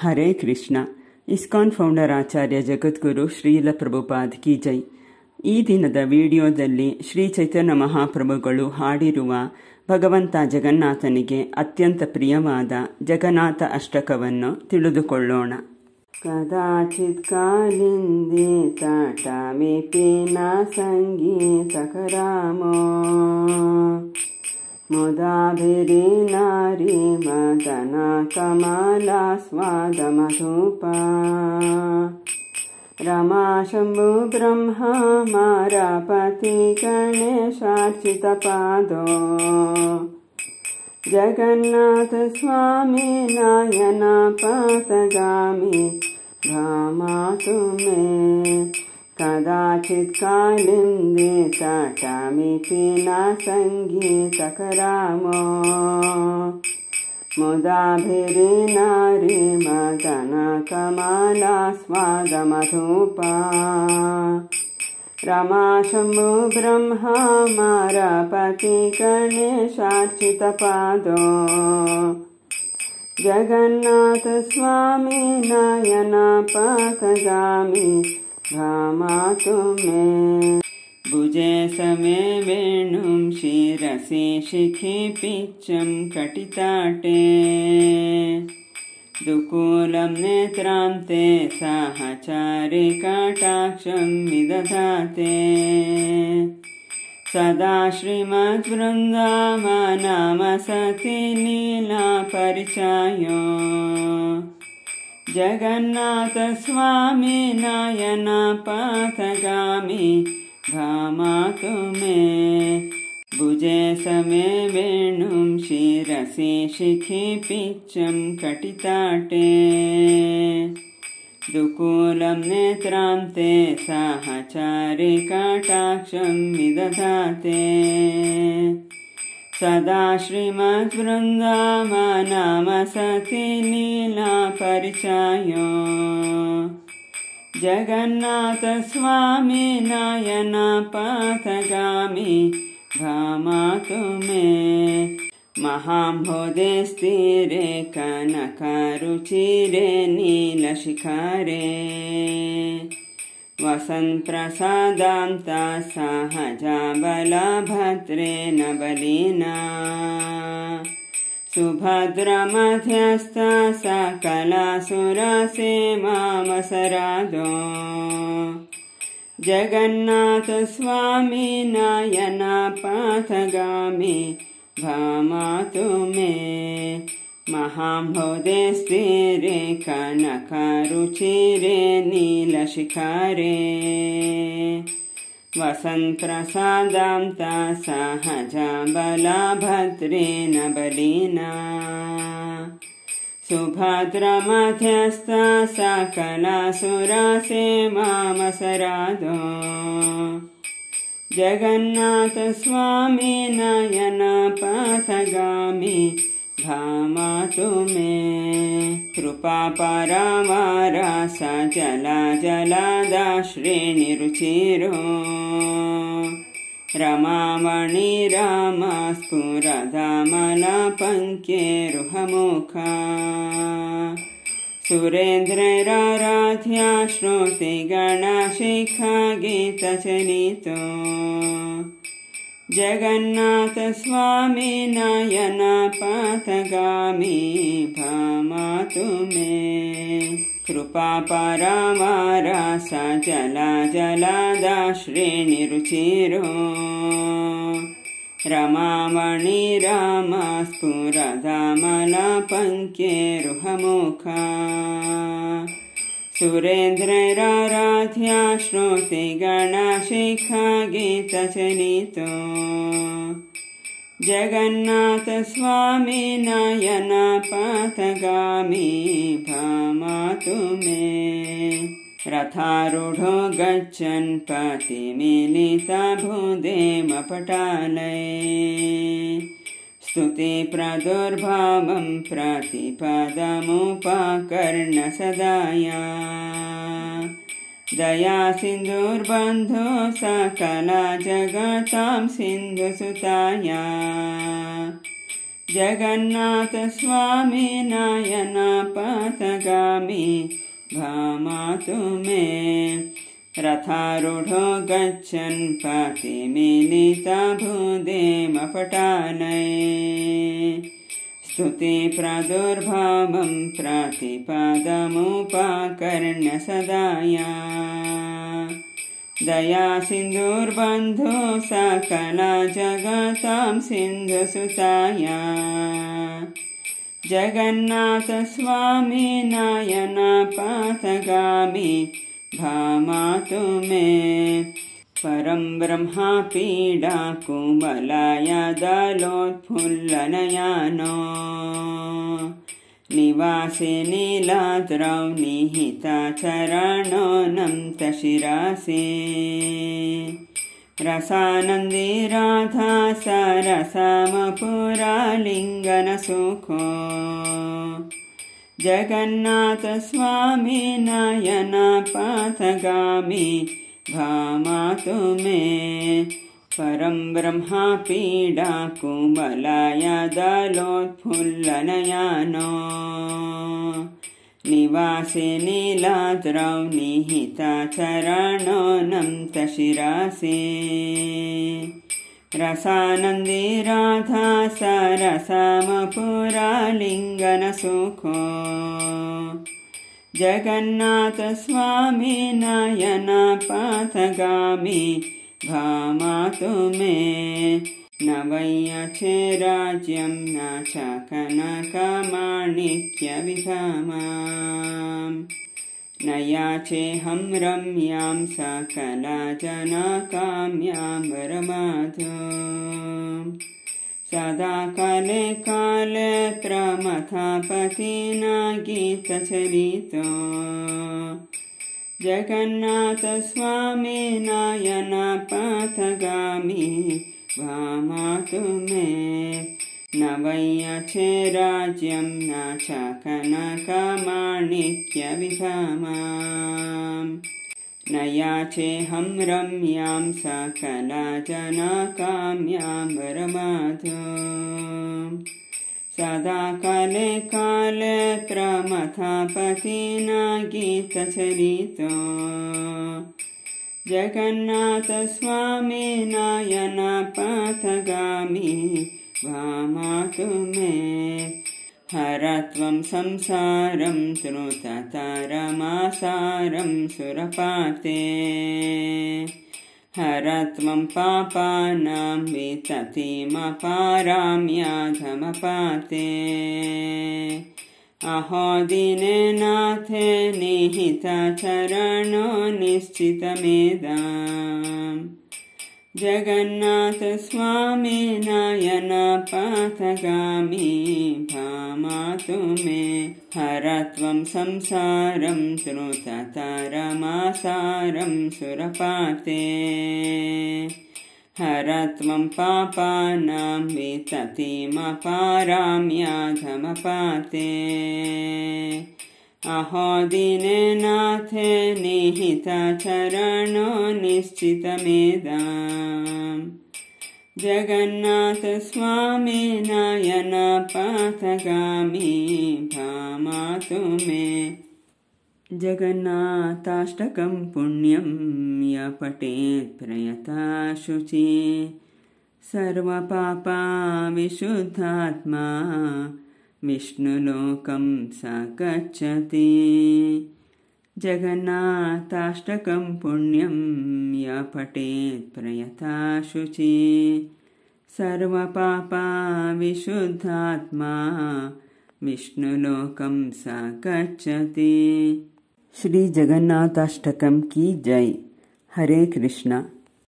Hare Krishna. ISKCON founder ಆಚಾರ್ಯ ಜಗದ್ಗುರು ಶ್ರೀಲ ಪ್ರಭುಪಾದ್ ಕಿ ಜೈ. ಈ ದಿನದ ವಿಡಿಯೋದಲ್ಲಿ ಶ್ರೀ ಚೈತನ್ಯ ಮಹಾಪ್ರಭುಗಳು ಹಾಡಿರುವ ಭಗವಂತ ಜಗನ್ನಾಥನಿಗೆ ಅತ್ಯಂತ ಪ್ರಿಯವಾದ ಜಗನ್ನಾಥ ಅಷ್ಟಕವನ್ನು ತಿಳಿದುಕೊಳ್ಳೋಣ. ಕದಾಚಿತ್ ಕಾಲಿಂದಿ ತಾಟಮಿ ಪೀನಾ ಸಂಗೀತಕ ರಾಮೋ ಮುದಾಭಿರಿ ನಾರಿ ಮದನ ಕಮಲಾಸ್ವಾದ ಮಧುಪ रमा शंभु ब्रह्मा मारापति गणेशार्चित पादो जगन्नाथ स्वामी नायना पातगामी भामातु मे कदाचित् कालिंदी ताटामि पीना संगीतक रामो मुदाभिरी नारी मदन कमलास्वाद मधुपा रमा शंभु ब्रह्मा मारापति गणेशार्चित पादो जगन्नाथ स्वामी नयना पथगामी भामातु मे भुजे समे वेणुं शिरसि शिखि पिच्चं कटिताटे दुकूलं नेत्रान्ते सहचारि कटाक्षं विदधाते सदा श्रीमद्वृन्दावनमसति लीला परिचयो जगन्नाथ स्वामी नयना पथगामी भामातु मे भुजे समे वेणुं शिरसि शिखि पिच्चं कटिताटे दुकूलं नेत्रान्ते सहचारि कटाक्षं विदधाते सदा श्रीमद्वृन्दावनमसति लीला परिचयो जगन्नाथ स्वामी नयना पथगामी भामातु मे महाम्भोधेस्तीरे कनकरुचिरे नीलशिखरे वसन्तप्रसादान्ता सहजा बलभद्रे नबलीना सुभद्रमध्यस्थ सकलासुरसेवामसरादो जगन्नाथ स्वामी नयना पथगामी भामातु मे महाम्भोधेस्तीरे कनकरुचिरे नीलशिखरे वसन्तप्रसादान्ता सहजा बलभद्रे नबलीना सुभद्रमध्यस्थ सकलासुरसेवामसरादो जगन्नाथ स्वामी नयना पथगामी भामातु मे कृपा परावारा सजला जलादा श्रेणिरुचिरो रमामणि रामा स्फुरदामलपङ्केरुहमुखा सुरेन्द्रैराराध्या श्रुतिगणशिखा गीतचरितो जगन्नाथ स्वामी नयना पथगामी भामातु मे कृपा परावारा सजला जलादा श्रेणिरुचिरो रमामणि रामा स्फुरदामलपङ्केरुहमुखा सुरेन्द्रैराराध्या श्रुतिगणशिखा गीतचरितो जगन्नाथ स्वामी नयना पथगामी भामातु मे रथारूढो गच्छन् पतिमिलितभूदेमपटालये स्तुति प्रदुर्भावं प्रतिपदमुपकर्ण्य सदाया दया सिन्धुर्बन्धो सकला जगतां सिन्धुसुताया जगन्नाथ स्वामी नयनपथगामी भामातु मे रथारूढो गच्छन् पतिमिलितभूदेमपटालये स्तुति प्रादुर्भावं प्रतिपदमुपकर्ण्य सदाया दया सिन्धुर्बन्धो सकला जगतां सिन्धुसुताया जगन्नाथ स्वामी नयनपथगामी भामातु मे परं ब्रह्मा पीडा कुमलाय दलोत्फुल्लनयानो निवासे नीलाद्रौ निहितचरणो नन्तशिरासे रसानन्दी राधा सरसमपुरालिङ्गनसुखो जगन्नाथ स्वामी नयनपथगामी भामातु मे परं ब्रह्मा पीडा कुमलाय दलोत्फुल्लनयानो निवासे नीलाद्रौ निहितचरणो नन्तशिरासे रसानन्दी राधा सरसमपुरालिङ्गनसुखो जगन्नाथ स्वामी नयनपथगामी भामातु मे न वैयचे राज्यं न च कनकमाणिक्यविभमाम् न याचेऽहं रम्यां सकलजनकाम्यां वरमाधो सदा काले काले प्रमथपतिना गीतचरितो जगन्नाथ स्वामी नयनपथगामी भामातु मे न वैयचे राज्यं न च कनकमाणिक्यविभमाम् न याचेऽहं रम्यां सकलजनकाम्यां वरमाधो सदा काले काले प्रमथपतिना गीतचरितो जगन्नाथ स्वामी नयनपथगामी भामातु मे हरत्वं संसारं त्रुततरमासारं सुरपाते हरत्वं पापानां विततिमपारां याधमपाते अहो दीने नाथे निहितचरणो निश्चितमेधाम् जगन्नाथ स्वामी नयनपथगामी भामातु मे हरत्वं संसारं त्रुततरमासारं सुरपाते हरत्वं पापानां विततिमपारां याधमपाते अहो दीने नाथे निहितचरणो निश्चितमेधाम् जगन्नाथ स्वामी नयनपथगामी भामातु मे जगन्नाथाष्टकं पुण्यं य पठेत् प्रयता शुचि सर्वपापा विशुद्धात्मा विष्णुलोकं स गच्छति जगन्नाथाष्टकं पुण्यं य पठेत् प्रयता शुचि सर्वपापा विशुद्धात्मा विष्णुलोकं स गच्छति। श्री जगन्नाथाष्टकम की जय। हरे कृष्णा।